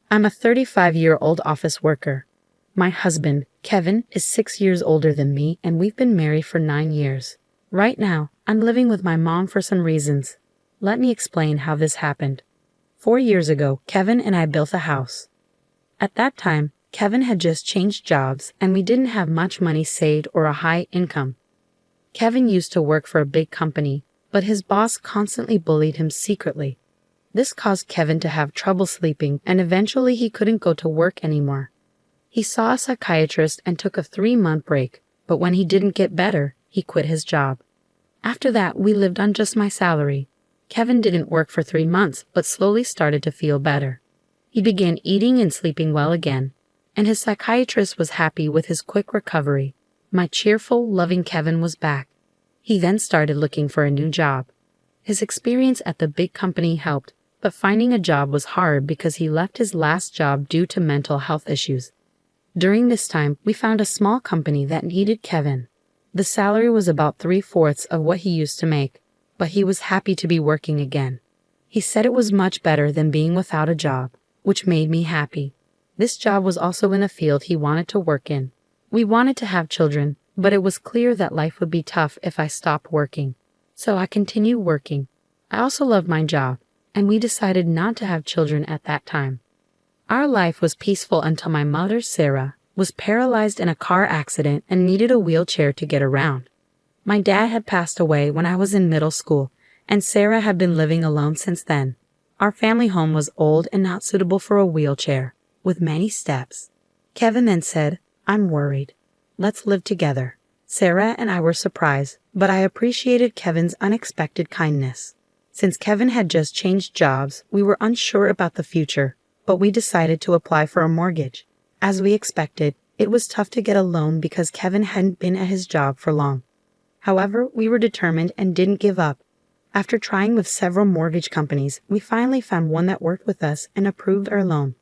I'm a 35-year-old office worker. My husband, Kevin, is 6 years older than me and we've been married for 9 years. Right now, I'm living with my mom for some reasons. Let me explain how this happened. 4 years ago, Kevin and I built a house. At that time, Kevin had just changed jobs and we didn't have much money saved or a high income. Kevin used to work for a big company, but his boss constantly bullied him secretly. This caused Kevin to have trouble sleeping and eventually he couldn't go to work anymore. He saw a psychiatrist and took a 3-month break, but when he didn't get better, he quit his job. After that, we lived on just my salary. Kevin didn't work for 3 months, but slowly started to feel better. He began eating and sleeping well again, and his psychiatrist was happy with his quick recovery. My cheerful, loving Kevin was back. He then started looking for a new job. His experience at the big company helped, but finding a job was hard because he left his last job due to mental health issues. During this time, we found a small company that needed Kevin. The salary was about 3/4 of what he used to make, but he was happy to be working again. He said it was much better than being without a job, which made me happy. This job was also in a field he wanted to work in. We wanted to have children, but it was clear that life would be tough if I stopped working. So I continued working. I also loved my job, and we decided not to have children at that time. Our life was peaceful until my mother, Sarah, was paralyzed in a car accident and needed a wheelchair to get around. My dad had passed away when I was in middle school, and Sarah had been living alone since then. Our family home was old and not suitable for a wheelchair, with many steps. Kevin then said, "I'm worried. Let's live together." Sarah and I were surprised, but I appreciated Kevin's unexpected kindness. Since Kevin had just changed jobs, we were unsure about the future, but we decided to apply for a mortgage. As we expected, it was tough to get a loan because Kevin hadn't been at his job for long. However, we were determined and didn't give up. After trying with several mortgage companies, we finally found one that worked with us and approved our loan.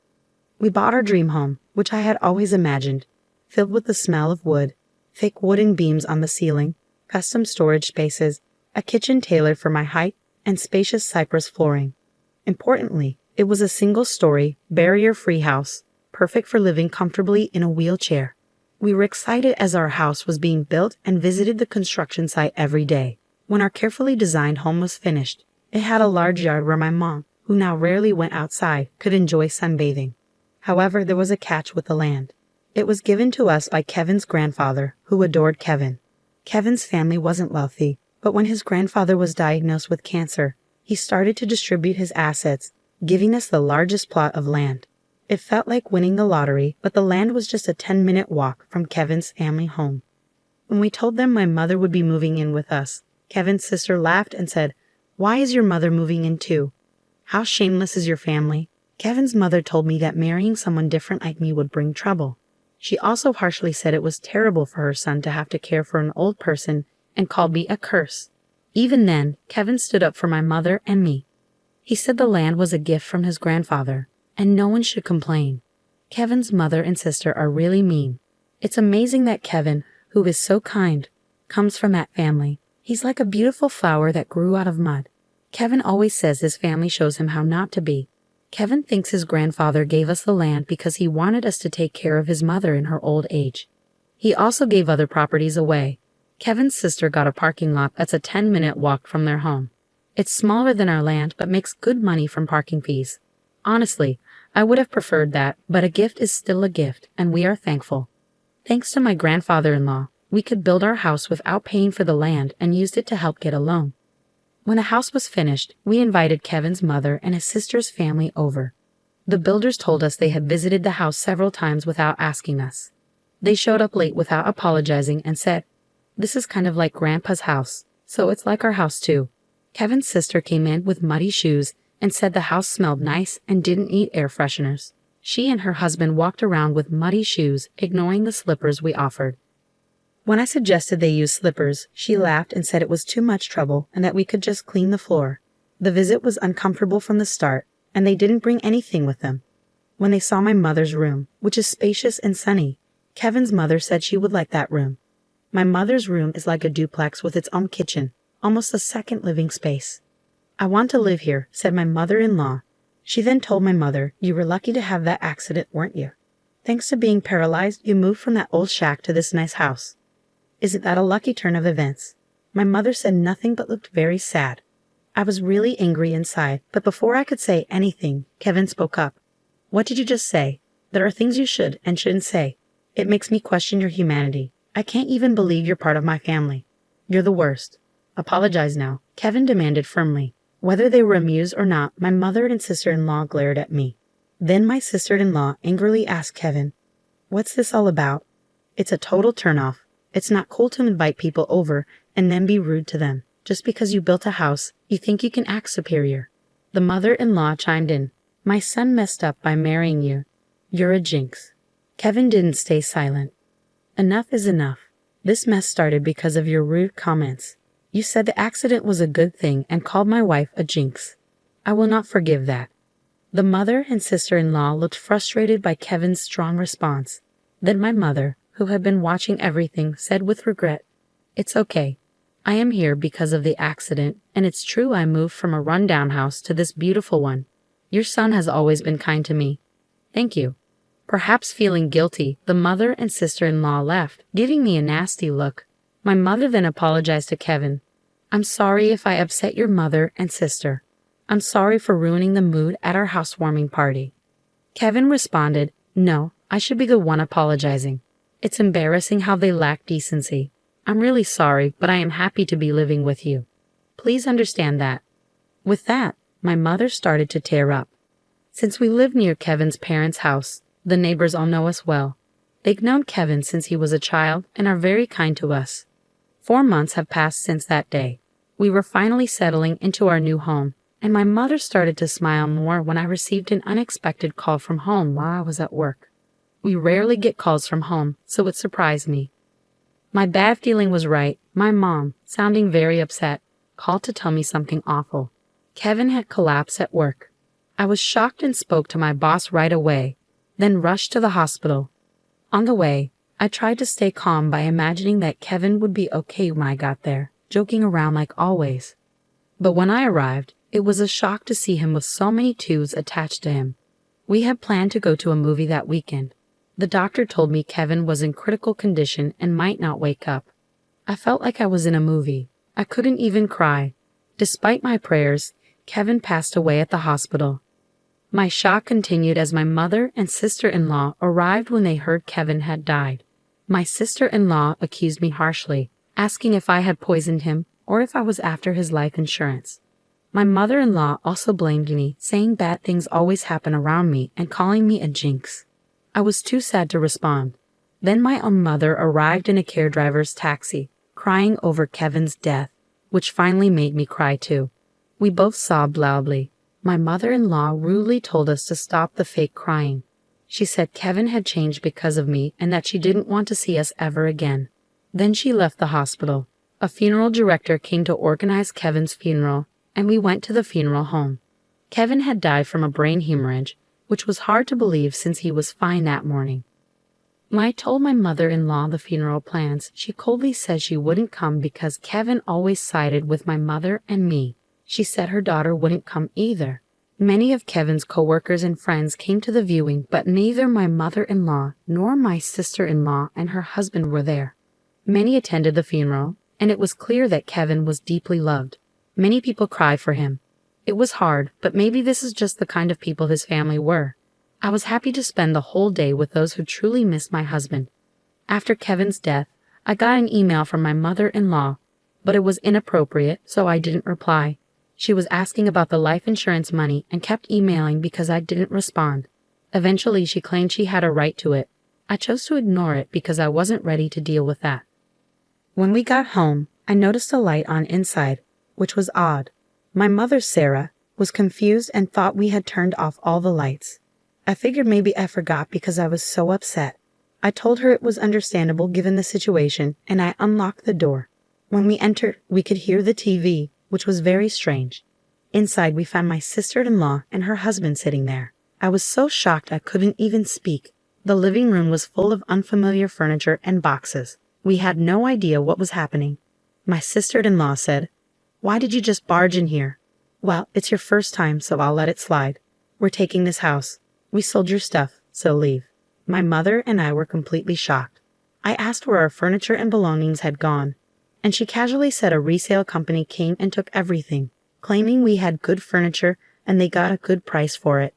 We bought our dream home, which I had always imagined, filled with the smell of wood, thick wooden beams on the ceiling, custom storage spaces, a kitchen tailored for my height, and spacious cypress flooring. Importantly, it was a single-story, barrier-free house, perfect for living comfortably in a wheelchair. We were excited as our house was being built and visited the construction site every day. When our carefully designed home was finished, it had a large yard where my mom, who now rarely went outside, could enjoy sunbathing. However, there was a catch with the land. It was given to us by Kevin's grandfather, who adored Kevin. Kevin's family wasn't wealthy, but when his grandfather was diagnosed with cancer, he started to distribute his assets, giving us the largest plot of land. It felt like winning the lottery, but the land was just a 10-minute walk from Kevin's family home. When we told them my mother would be moving in with us, Kevin's sister laughed and said, "Why is your mother moving in too? How shameless is your family?" Kevin's mother told me that marrying someone different like me would bring trouble. She also harshly said it was terrible for her son to have to care for an old person and called me a curse. Even then, Kevin stood up for my mother and me. He said the land was a gift from his grandfather, and no one should complain. Kevin's mother and sister are really mean. It's amazing that Kevin, who is so kind, comes from that family. He's like a beautiful flower that grew out of mud. Kevin always says his family shows him how not to be. Kevin thinks his grandfather gave us the land because he wanted us to take care of his mother in her old age. He also gave other properties away. Kevin's sister got a parking lot that's a 10-minute walk from their home. It's smaller than our land but makes good money from parking fees. Honestly, I would have preferred that, but a gift is still a gift, and we are thankful. Thanks to my grandfather-in-law, we could build our house without paying for the land and used it to help get a loan. When the house was finished, we invited Kevin's mother and his sister's family over. The builders told us they had visited the house several times without asking us. They showed up late without apologizing and said, "This is kind of like Grandpa's house, so it's like our house too." Kevin's sister came in with muddy shoes and said the house smelled nice and didn't need air fresheners. She and her husband walked around with muddy shoes, ignoring the slippers we offered. When I suggested they use slippers, she laughed and said it was too much trouble and that we could just clean the floor. The visit was uncomfortable from the start, and they didn't bring anything with them. When they saw my mother's room, which is spacious and sunny, Kevin's mother said she would like that room. My mother's room is like a duplex with its own kitchen, almost a second living space. "I want to live here," said my mother-in-law. She then told my mother, "You were lucky to have that accident, weren't you? Thanks to being paralyzed, you moved from that old shack to this nice house. Isn't that a lucky turn of events?" My mother said nothing but looked very sad. I was really angry inside, but before I could say anything, Kevin spoke up. "What did you just say? There are things you should and shouldn't say. It makes me question your humanity. I can't even believe you're part of my family. You're the worst. Apologize now," Kevin demanded firmly. Whether they were amused or not, my mother and sister-in-law glared at me. Then my sister-in-law angrily asked Kevin, "What's this all about?" "It's a total turnoff. It's not cool to invite people over and then be rude to them. Just because you built a house, you think you can act superior." The mother-in-law chimed in. "My son messed up by marrying you. You're a jinx." Kevin didn't stay silent. "Enough is enough. This mess started because of your rude comments. You said the accident was a good thing and called my wife a jinx. I will not forgive that." The mother and sister-in-law looked frustrated by Kevin's strong response. Then my mother, who had been watching everything, said with regret, "It's okay. I am here because of the accident, and it's true I moved from a rundown house to this beautiful one. Your son has always been kind to me. Thank you." Perhaps feeling guilty, the mother and sister-in-law left, giving me a nasty look. My mother then apologized to Kevin. "I'm sorry if I upset your mother and sister. I'm sorry for ruining the mood at our housewarming party." Kevin responded, "No, I should be the one apologizing. It's embarrassing how they lack decency. I'm really sorry, but I am happy to be living with you. Please understand that." With that, my mother started to tear up. Since we live near Kevin's parents' house, the neighbors all know us well. They've known Kevin since he was a child and are very kind to us. 4 months have passed since that day. We were finally settling into our new home, and my mother started to smile more when I received an unexpected call from home while I was at work. We rarely get calls from home, so it surprised me. My bad feeling was right. My mom, sounding very upset, called to tell me something awful. Kevin had collapsed at work. I was shocked and spoke to my boss right away, then rushed to the hospital. On the way, I tried to stay calm by imagining that Kevin would be okay when I got there, joking around like always. But when I arrived, it was a shock to see him with so many tubes attached to him. We had planned to go to a movie that weekend. The doctor told me Kevin was in critical condition and might not wake up. I felt like I was in a movie. I couldn't even cry. Despite my prayers, Kevin passed away at the hospital. My shock continued as my mother and sister-in-law arrived when they heard Kevin had died. My sister-in-law accused me harshly, asking if I had poisoned him or if I was after his life insurance. My mother-in-law also blamed me, saying bad things always happen around me and calling me a jinx. I was too sad to respond. Then my own mother arrived in a care driver's taxi, crying over Kevin's death, which finally made me cry too. We both sobbed loudly. My mother-in-law rudely told us to stop the fake crying. She said Kevin had changed because of me and that she didn't want to see us ever again. Then she left the hospital. A funeral director came to organize Kevin's funeral, and we went to the funeral home. Kevin had died from a brain hemorrhage, which was hard to believe since he was fine that morning. When I told my mother-in-law the funeral plans, she coldly said she wouldn't come because Kevin always sided with my mother and me. She said her daughter wouldn't come either. Many of Kevin's coworkers and friends came to the viewing, but neither my mother-in-law nor my sister-in-law and her husband were there. Many attended the funeral, and it was clear that Kevin was deeply loved. Many people cried for him. It was hard, but maybe this is just the kind of people his family were. I was happy to spend the whole day with those who truly missed my husband. After Kevin's death, I got an email from my mother-in-law, but it was inappropriate, so I didn't reply. She was asking about the life insurance money and kept emailing because I didn't respond. Eventually, she claimed she had a right to it. I chose to ignore it because I wasn't ready to deal with that. When we got home, I noticed a light on inside, which was odd. My mother, Sarah, was confused and thought we had turned off all the lights. I figured maybe I forgot because I was so upset. I told her it was understandable given the situation, and I unlocked the door. When we entered, we could hear the TV, which was very strange. Inside, we found my sister-in-law and her husband sitting there. I was so shocked I couldn't even speak. The living room was full of unfamiliar furniture and boxes. We had no idea what was happening. My sister-in-law said, "Why did you just barge in here?" "Well, it's your first time, so I'll let it slide. "We're taking this house. We sold your stuff, so leave." My mother and I were completely shocked. I asked where our furniture and belongings had gone, and she casually said a resale company came and took everything, claiming we had good furniture and they got a good price for it.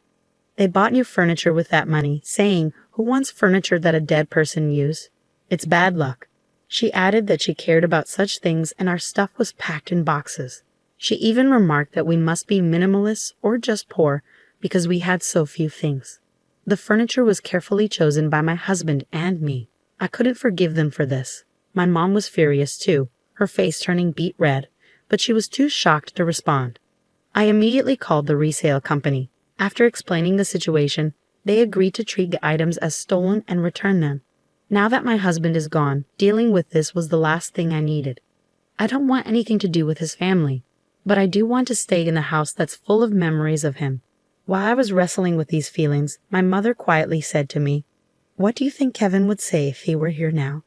They bought new furniture with that money, saying, "Who wants furniture that a dead person used? It's bad luck." She added that she cared about such things and our stuff was packed in boxes. She even remarked that we must be minimalists or just poor because we had so few things. The furniture was carefully chosen by my husband and me. I couldn't forgive them for this. My mom was furious too, her face turning beet red, but she was too shocked to respond. I immediately called the resale company. After explaining the situation, they agreed to treat the items as stolen and return them. Now that my husband is gone, dealing with this was the last thing I needed. I don't want anything to do with his family, but I do want to stay in a house that's full of memories of him. While I was wrestling with these feelings, my mother quietly said to me, "What do you think Kevin would say if he were here now?"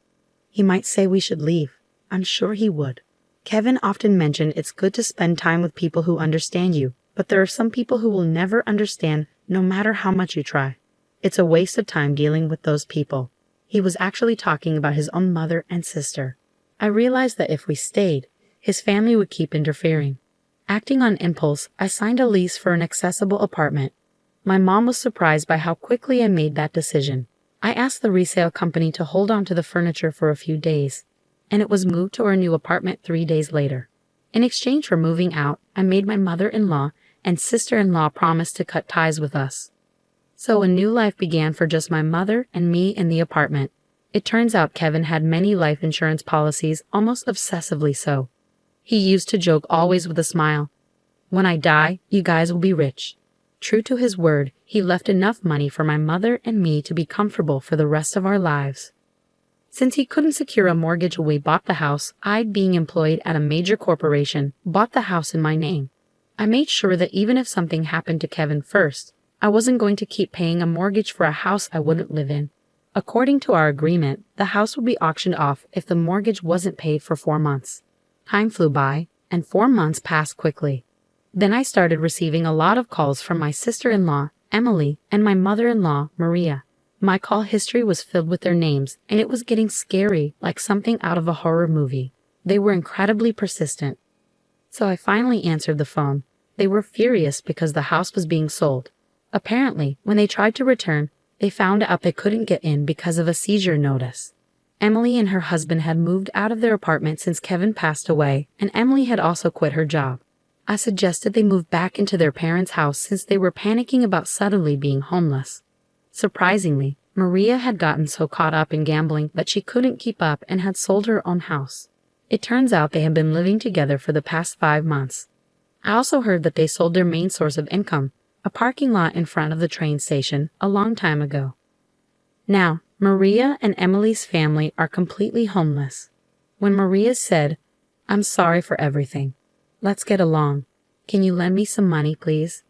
"He might say we should leave. I'm sure he would." Kevin often mentioned it's good to spend time with people who understand you, but there are some people who will never understand no matter how much you try. It's a waste of time dealing with those people. He was actually talking about his own mother and sister. I realized that if we stayed, his family would keep interfering. Acting on impulse, I signed a lease for an accessible apartment. My mom was surprised by how quickly I made that decision. I asked the resale company to hold on to the furniture for a few days, and it was moved to our new apartment 3 days later. In exchange for moving out, I made my mother-in-law and sister-in-law promise to cut ties with us. So a new life began for just my mother and me in the apartment. It turns out Kevin had many life insurance policies, almost obsessively so. He used to joke always with a smile, "When I die, you guys will be rich." True to his word, he left enough money for my mother and me to be comfortable for the rest of our lives. Since he couldn't secure a mortgage when we bought the house, I, being employed at a major corporation, bought the house in my name. I made sure that even if something happened to Kevin first, I wasn't going to keep paying a mortgage for a house I wouldn't live in. According to our agreement, the house would be auctioned off if the mortgage wasn't paid for 4 months. Time flew by, and 4 months passed quickly. Then I started receiving a lot of calls from my sister-in-law, Emily, and my mother-in-law, Maria. My call history was filled with their names, and it was getting scary, like something out of a horror movie. They were incredibly persistent. So I finally answered the phone. They were furious because the house was being sold. Apparently, when they tried to return, they found out they couldn't get in because of a seizure notice. Emily and her husband had moved out of their apartment since Kevin passed away, and Emily had also quit her job. I suggested they move back into their parents' house since they were panicking about suddenly being homeless. Surprisingly, Maria had gotten so caught up in gambling that she couldn't keep up and had sold her own house. It turns out they had been living together for the past 5 months. I also heard that they sold their main source of income, a parking lot in front of the train station, a long time ago. Now, Maria and Emily's family are completely homeless. When Maria said, "I'm sorry for everything. Let's get along. Can you lend me some money, please?"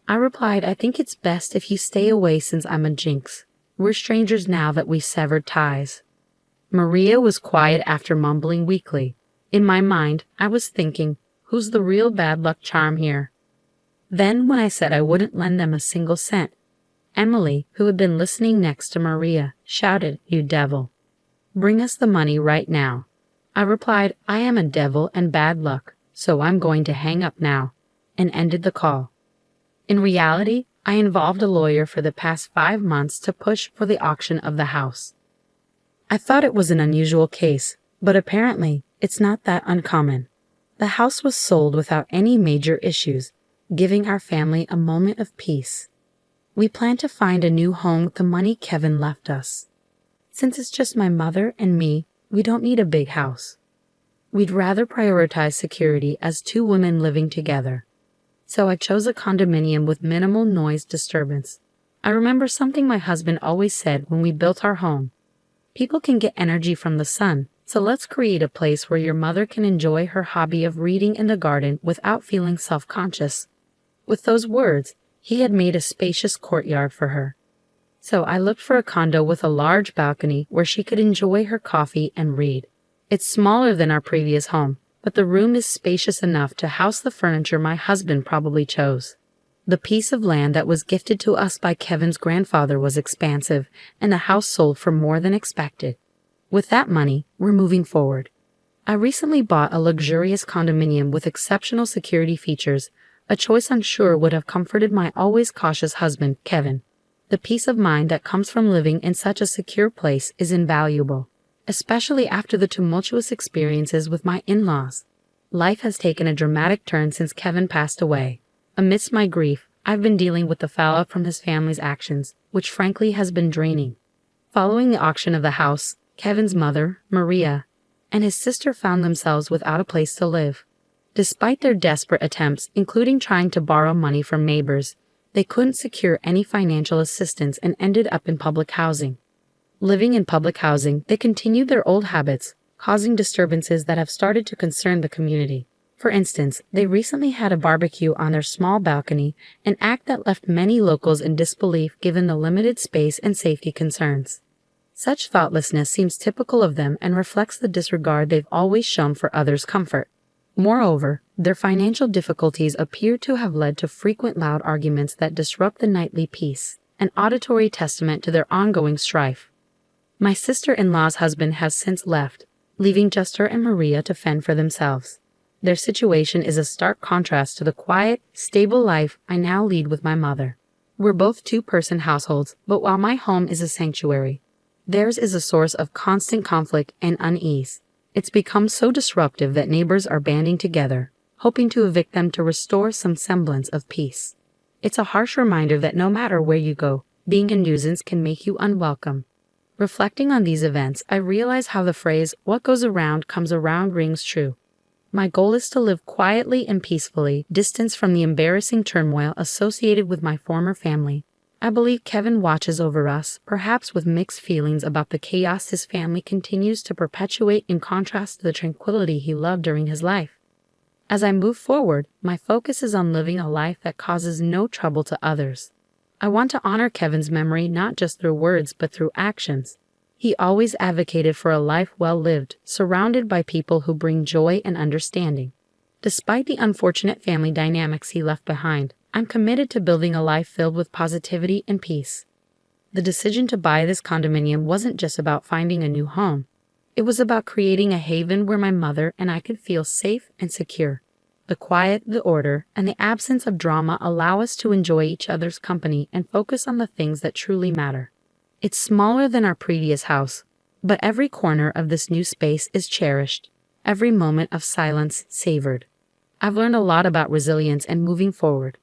I replied, "I think it's best if you stay away since I'm a jinx. We're strangers now that we've severed ties." Maria was quiet after mumbling weakly. In my mind, I was thinking, who's the real bad luck charm here? Then when I said I wouldn't lend them a single cent, Emily, who had been listening next to Maria, shouted, "You devil. Bring us the money right now." I replied, "I am a devil and bad luck, so I'm going to hang up now," and ended the call. In reality, I involved a lawyer for the past 5 months to push for the auction of the house. I thought it was an unusual case, but apparently it's not that uncommon. The house was sold without any major issues, giving our family a moment of peace. We plan to find a new home with the money Kevin left us. Since it's just my mother and me, we don't need a big house. We'd rather prioritize security as 2 women living together. So I chose a condominium with minimal noise disturbance. I remember something my husband always said when we built our home. People can get energy from the sun, so let's create a place where your mother can enjoy her hobby of reading in the garden without feeling self-conscious. With those words, he had made a spacious courtyard for her. So I looked for a condo with a large balcony where she could enjoy her coffee and read. It's smaller than our previous home, but the room is spacious enough to house the furniture my husband probably chose. The piece of land that was gifted to us by Kevin's grandfather was expansive, and the house sold for more than expected. With that money, we're moving forward. I recently bought a luxurious condominium with exceptional security features, a choice I'm sure would have comforted my always cautious husband, Kevin. The peace of mind that comes from living in such a secure place is invaluable, especially after the tumultuous experiences with my in-laws. Life has taken a dramatic turn since Kevin passed away. Amidst my grief, I've been dealing with the fallout from his family's actions, which frankly has been draining. Following the auction of the house, Kevin's mother, Maria, and his sister found themselves without a place to live. Despite their desperate attempts, including trying to borrow money from neighbors, they couldn't secure any financial assistance and ended up in public housing. Living in public housing, they continued their old habits, causing disturbances that have started to concern the community. For instance, they recently had a barbecue on their small balcony, an act that left many locals in disbelief given the limited space and safety concerns. Such thoughtlessness seems typical of them and reflects the disregard they've always shown for others' comfort. Moreover, their financial difficulties appear to have led to frequent loud arguments that disrupt the nightly peace, an auditory testament to their ongoing strife. My sister-in-law's husband has since left, leaving just her and Maria to fend for themselves. Their situation is a stark contrast to the quiet, stable life I now lead with my mother. We're both two-person households, but while my home is a sanctuary, theirs is a source of constant conflict and unease. It's become so disruptive that neighbors are banding together, hoping to evict them to restore some semblance of peace. It's a harsh reminder that no matter where you go, being a nuisance can make you unwelcome. Reflecting on these events, I realize how the phrase, "what goes around comes around," rings true. My goal is to live quietly and peacefully, distanced from the embarrassing turmoil associated with my former family. I believe Kevin watches over us, perhaps with mixed feelings about the chaos his family continues to perpetuate in contrast to the tranquility he loved during his life. As I move forward, my focus is on living a life that causes no trouble to others. I want to honor Kevin's memory not just through words but through actions. He always advocated for a life well lived, surrounded by people who bring joy and understanding. Despite the unfortunate family dynamics he left behind, I'm committed to building a life filled with positivity and peace. The decision to buy this condominium wasn't just about finding a new home. It was about creating a haven where my mother and I could feel safe and secure. The quiet, the order, and the absence of drama allow us to enjoy each other's company and focus on the things that truly matter. It's smaller than our previous house, but every corner of this new space is cherished, every moment of silence savored. I've learned a lot about resilience and moving forward.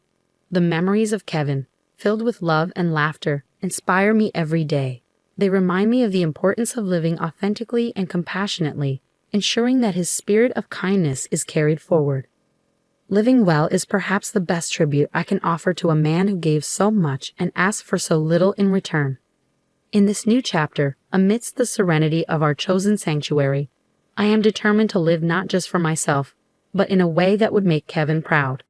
The memories of Kevin, filled with love and laughter, inspire me every day. They remind me of the importance of living authentically and compassionately, ensuring that his spirit of kindness is carried forward. Living well is perhaps the best tribute I can offer to a man who gave so much and asked for so little in return. In this new chapter, amidst the serenity of our chosen sanctuary, I am determined to live not just for myself, but in a way that would make Kevin proud.